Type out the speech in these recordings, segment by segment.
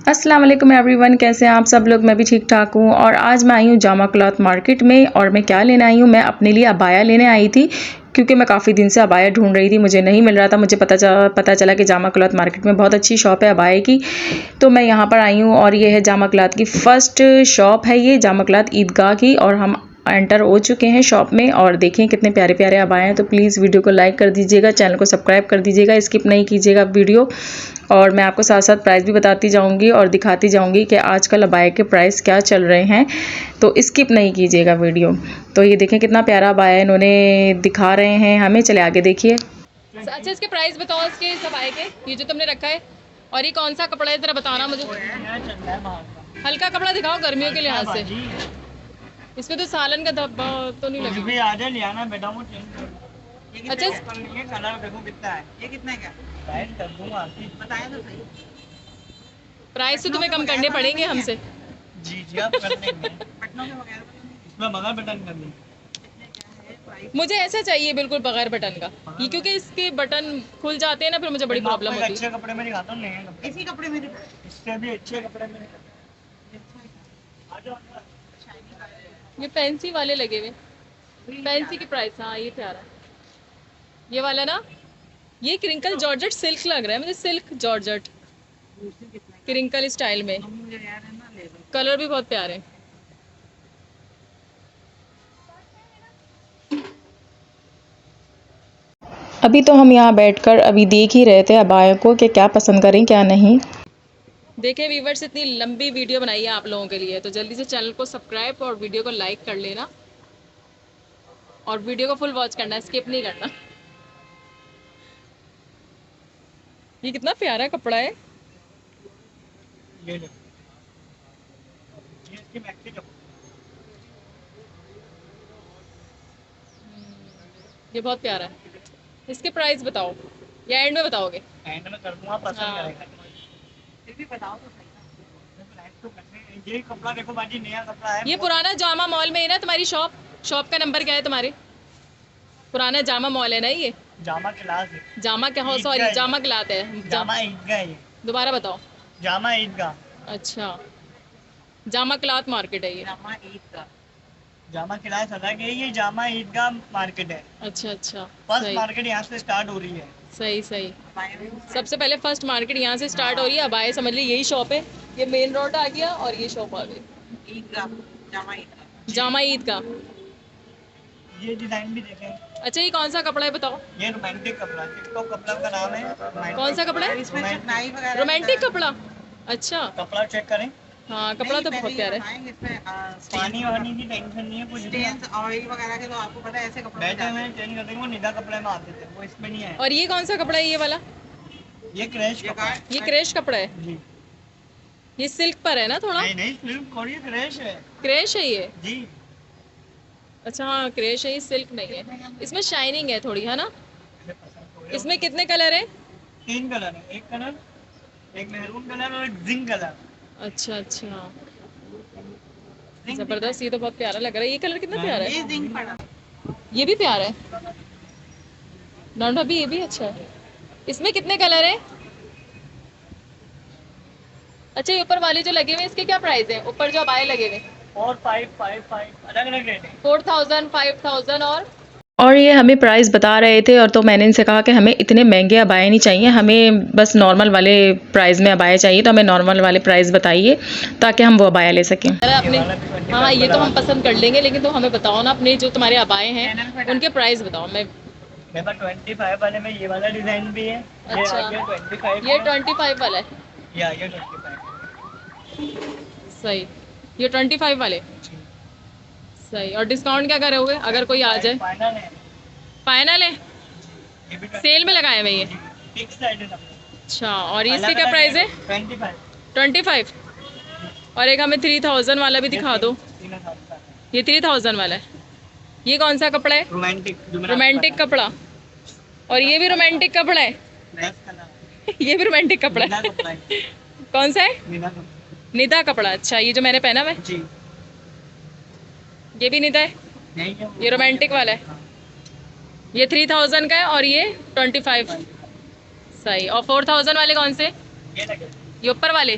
अस्सलाम वालेकुम एवरीवन, कैसे हैं आप सब लोग। मैं भी ठीक ठाक हूँ। और आज मैं आई हूँ जामा क्लॉथ मार्केट में। और मैं क्या लेने आई हूँ, मैं अपने लिए अबाया लेने आई थी, क्योंकि मैं काफ़ी दिन से अबाया ढूंढ रही थी, मुझे नहीं मिल रहा था। मुझे पता चला कि जामा क्लॉथ मार्केट में बहुत अच्छी शॉप है अबाया की, तो मैं यहाँ पर आई हूँ। और ये है जामा क्लॉथ की फ़र्स्ट शॉप है, ये जामा क्लॉथ ईदगाह की। और हम एंटर हो चुके हैं शॉप में और देखें कितने प्यारे प्यारे अबाए हैं। तो प्लीज़ वीडियो को लाइक कर दीजिएगा, चैनल को सब्सक्राइब कर दीजिएगा, स्किप नहीं कीजिएगा वीडियो। और मैं आपको साथ साथ प्राइस भी बताती जाऊंगी और दिखाती जाऊंगी कि आजकल अबाया के प्राइस क्या चल रहे हैं, तो स्किप नहीं कीजिएगा वीडियो। तो ये देखें कितना प्यारा अबाया इन्होंने दिखा रहे हैं हमें। चले आगे देखिए। अच्छा, इसके प्राइस बताओ, इसके सब आए के ये जो तुमने रखा है। और ये कौन सा कपड़ा है जरा बताना मुझे। हल्का कपड़ा दिखाओ गर्मियों के लिहाज से। इसमें तो सालन का धब्बा तो नहीं लगा। अच्छा, ये कलर देखो कितना है, ये कितना है, क्या प्राइस कर दूंगा, बताया तो सही। प्राइस तो तुम्हें कम करने पड़ेंगे हमसे। जी जी, आप कर देंगे बटनों के बगैर इसमें बगैर बटन कर देंगे। मुझे ऐसा चाहिए बिल्कुल बगैर बटन का, ये क्योंकि इसके बटन खुल जाते हैं ना, फिर मुझे बड़ी प्रॉब्लम होती है। अच्छे कपड़े में दिखाता हूँ, नए कपड़े, इसी कपड़े में, इससे भी अच्छे कपड़े में। ये फैंसी वाले लगे हुए, फैंसी की प्राइस। हाँ ये प्यारा, ये वाला ना, ये क्रिंकल जॉर्जेट सिल्क लग रहा है मुझे, सिल्क जॉर्जेट क्रिंकल स्टाइल में। कलर भी बहुत प्यारे हैं। अभी तो हम यहाँ बैठकर अभी देख ही रहे थे अबाया को कि क्या पसंद करें क्या नहीं। देखें व्यूवर्स, इतनी लंबी वीडियो बनाई है आप लोगों के लिए, तो जल्दी से चैनल को सब्सक्राइब और वीडियो को लाइक कर लेना। और वीडियो को फुल वॉच करना, स्किप नहीं करना। ये कितना प्यारा कपड़ा है। ये इसकी मैक्सी कपड़ा, ये बहुत प्यारा है। इसके प्राइस बताओ या एंड में बताओगे? एंड में कर दूंगा, पसंद हाँ। करेगा। फिर भी बताओ तो सही ना, प्राइस तो करने। ये कपड़ा देखो बाजी, नया कपड़ा है। ये पुराना जामा मॉल में है ना तुम्हारी शॉप? शॉप का नंबर क्या है तुम्हारे? पुराना जामा मॉल है ना ये? जामा क्लास है। जामा क्या हो, सॉरी जामा क्लाथ है। जामा ईदगाह है ये। दोबारा बताओ। जामा ईदगाह, अच्छा, जामा क्लाथ मार्केट है ये। जामा ईदगाह, जामा क्लास अलग है, ये जामा ईदगाह मार्केट है। अच्छा अच्छा, फर्स्ट सही मार्केट यहाँ से स्टार्ट हो रही है। सही सही। सबसे पहले फर्स्ट मार्केट यहाँ से स्टार्ट हो रही है। अब आए समझ ली यही शॉप है, ये मेन रोड आ गया और ये शॉप आ गई ईदगाह, जामा ईदगाह, जामा ईद का। ये डिजाइन भी देखें। अच्छा, ये कौन सा कपड़ा है बताओ? ये रोमांटिक कपड़ा, टिकटॉक कपड़ा का नाम है। कौन सा कपड़ा है? इसमें चिकनाई वगैरह, रोमांटिक कपड़ा। अच्छा, कपड़ा चेक करें। हाँ कपड़ा तो बहुत प्यारा है। पानी वानी की टेंशन नहीं है, कुछ ऑयल वगैरह के, तो आपको पता है ऐसे कपड़े बैठे हुए चेंज कर देंगे, वो निदा कपड़े में आते थे, वो इसमें नहीं है। और ये कौन सा कपड़ा है ये वाला? ये क्रैश कपड़ा है। ये क्रेश कपड़ा है। जी, ये सिल्क पर है ना थोड़ा? नहीं नहीं, सिर्फ और ये क्रैश है क्रेश है ये? जी। अच्छा हाँ क्रेश है, ये सिल्क नहीं है। इसमें शाइनिंग है थोड़ी, है ना? इसमें कितने कलर है? 3 कलर है, एक कलर, एक मेहरून कलर और एक जिंक कलर। अच्छा अच्छा, जबरदस्त। ये तो बहुत प्यारा लग रहा है। ये कलर कितना प्यारा है। ये जिंक पड़ा, ये भी प्यारा है। नॉन भी, ये भी अच्छा है। इसमें कितने कलर है? अच्छा, ये ऊपर वाले जो लगे हुए हैं इसके क्या प्राइस है? ऊपर जो अबाए लगे हुए? 4 5 5 5 अलग अलग रेट है। 4000, 5000 और ये हमें प्राइस बता रहे थे, और तो मैंने इनसे कहा कि हमें इतने महंगे अबाए नहीं चाहिए, हमें बस नॉर्मल वाले प्राइस में अबाया चाहिए। तो हमें नॉर्मल वाले प्राइस बताइए ताकि हम वो अबाया ले सकें। अपने। हाँ ये तो हम पसंद कर लेंगे, लेकिन तुम हमें बताओ ना अपने जो तुम्हारे अबाए हैं उनके प्राइस बताओ। मैं मेरे पास 25 वाले में ये वाला डिजाइन भी है। अच्छा, ये 25, ये 25 वाला है। या ये 25। सही, ये 25 वाले। सही। और डिस्काउंट क्या करोगे अगर कोई आ जाए? फाइनल है, फाइनल है, ये भी सेल में लगाए हुए ये? फिक्स रेट है सब। अच्छा, और इसके क्या प्राइस है? 25। 25। और एक हमें 3000 वाला भी दिखा दो। 3000 का है। ये 3000 वाला है। ये कौन सा कपड़ा है? रोमांटिक, रोमांटिक कपड़ा। और ये भी रोमांटिक कपड़ा है। ये भी रोमांटिक कपड़ा है। कौन सा है? निदा कपड़ा। अच्छा, ये जो मैंने पहना हुआ है जी, ये भी निदा है? नहीं है, ये रोमांटिक वाला है। ये 3000 का है और ये 25। सही। और 4000 वाले कौन से? ये लगे। ये ऊपर वाले।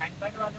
हैंडबैग वाले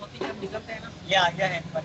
मोती जब निकलते हैं ना ये आ गया हैंडबैग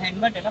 हैंडबैग है ना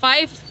5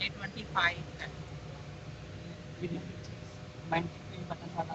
ये 25 है ये बटन वाला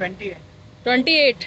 20 है 28.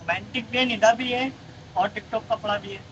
रोमांटिक भी है निदा भी है और टिकटॉक कपड़ा भी है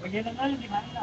और ये लगा दिखाएंगे ना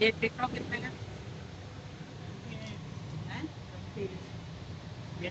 ये टिकटॉक कितने का है ये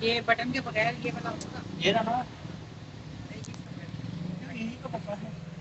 ये बटन के बगैर ये वाला होगा ये ना यही तो कपड़ा है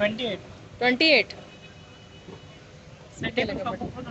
28 28. संडे को कपड़ा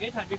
ये 32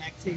मैक्सी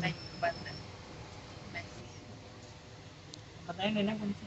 नहीं बंद है मैक्सी बताएंगे ना कौन सा